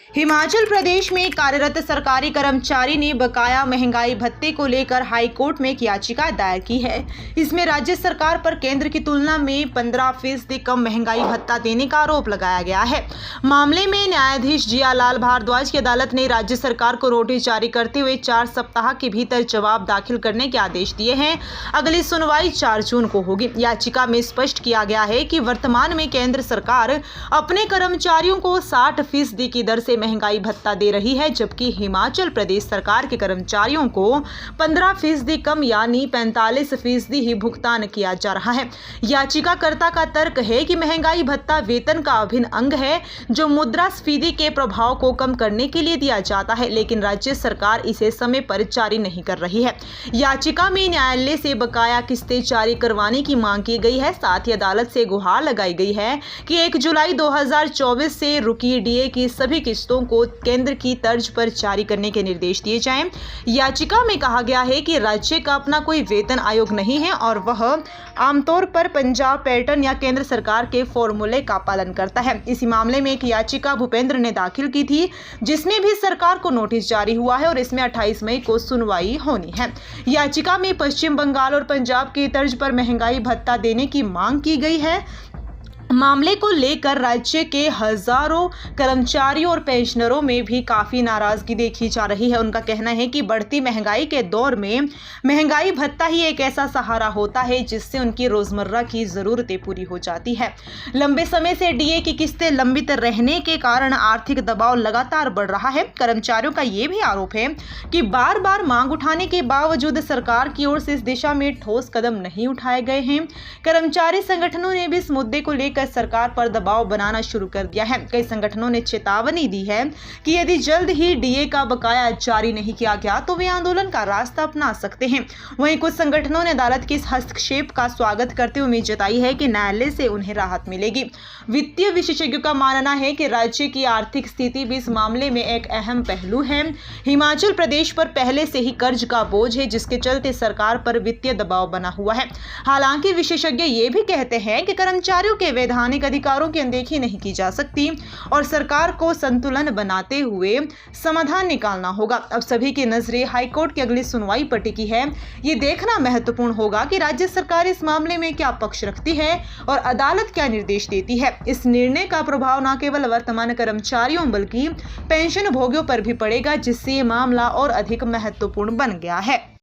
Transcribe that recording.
हिमाचल प्रदेश में कार्यरत सरकारी कर्मचारी ने बकाया महंगाई भत्ते को लेकर हाई कोर्ट में एक याचिका दायर की है। इसमें राज्य सरकार पर केंद्र की तुलना में 15% कम महंगाई भत्ता देने का आरोप लगाया गया है। मामले में न्यायाधीश जियालाल भारद्वाज की अदालत ने राज्य सरकार को नोटिस जारी करते हुए 4 सप्ताह के भीतर जवाब दाखिल करने के आदेश दिए हैं। अगली सुनवाई 4 जून को होगी। याचिका में स्पष्ट किया गया है कि वर्तमान में केंद्र सरकार अपने कर्मचारियों को 60% की दर से महंगाई भत्ता दे रही है, जबकि हिमाचल प्रदेश सरकार के कर्मचारियों को 15% कम यानी 45% ही भुगतान किया जा रहा है। याचिकाकर्ता का तर्क है कि महंगाई भत्ता वेतन का अभिन्न अंग है जो मुद्रास्फीति के प्रभाव को कम करने के लिए दिया जाता है, लेकिन राज्य सरकार इसे समय पर जारी नहीं कर रही है। याचिका में न्यायालय से बकाया किस्तें जारी करवाने की मांग की गई है। साथ ही अदालत से गुहार लगाई गई है कि 1 जुलाई 2024 से रुकी डीए की सभी किस्तों को केंद्र की तर्ज पर जारी करने के निर्देश दिए जाएं। याचिका में कहा गया है कि राज्य का अपना कोई वेतन आयोग नहीं है और वह आमतौर पर पंजाब पैटर्न या केंद्र सरकार के फॉर्मूले का पालन करता है। इसी मामले में एक याचिका भूपेंद्र ने दाखिल की थी, जिसमें भी सरकार को नोटिस जारी हुआ है और इसमें 28 मई को सुनवाई होनी है। याचिका में पश्चिम बंगाल और पंजाब की तर्ज पर महंगाई भत्ता देने की मांग की गई है। मामले को लेकर राज्य के हजारों कर्मचारियों और पेंशनरों में भी काफी नाराजगी देखी जा रही है। उनका कहना है कि बढ़ती महंगाई के दौर में महंगाई भत्ता ही एक ऐसा सहारा होता है जिससे उनकी रोजमर्रा की जरूरतें पूरी हो जाती है। लंबे समय से डीए की किस्तें लंबित रहने के कारण आर्थिक दबाव लगातार बढ़ रहा है। कर्मचारियों का ये भी आरोप है कि बार बार मांग उठाने के बावजूद सरकार की ओर से इस दिशा में ठोस कदम नहीं उठाए गए हैं। कर्मचारी संगठनों ने भी इस मुद्दे को लेकर सरकार पर दबाव बनाना शुरू कर दिया है। कई संगठनों ने चेतावनी दी है कि यदि जल्द ही डीए का बकाया जारी नहीं किया गया तो वे आंदोलन का रास्ता अपना सकते हैं। वहीं कुछ संगठनों ने अदालत के इस हस्तक्षेप का स्वागत करते हुए उम्मीद जताई है कि न्यायालय से उन्हें राहत मिलेगी। वित्तीय विशेषज्ञों का मानना है कि राज्य की आर्थिक स्थिति भी इस मामले में एक अहम पहलू है। हिमाचल प्रदेश पर पहले से ही कर्ज का बोझ है, जिसके चलते सरकार पर वित्तीय दबाव बना हुआ है। हालांकि विशेषज्ञ ये भी कहते हैं कि कर्मचारियों के वैधानिक अधिकारों की अनदेखी नहीं की जा सकती और सरकार को संतुलन बनाते हुए समाधान निकालना होगा। अब सभी की नजरें हाईकोर्ट की अगली सुनवाई पर टिकी है। ये देखना महत्वपूर्ण होगा कि राज्य सरकार इस मामले में क्या पक्ष रखती है और अदालत क्या निर्देश देती है। इस निर्णय का प्रभाव न केवल वर्तमान कर्मचारियों बल्कि पेंशन भोगियों पर भी पड़ेगा, जिससे ये मामला और अधिक महत्वपूर्ण बन गया है।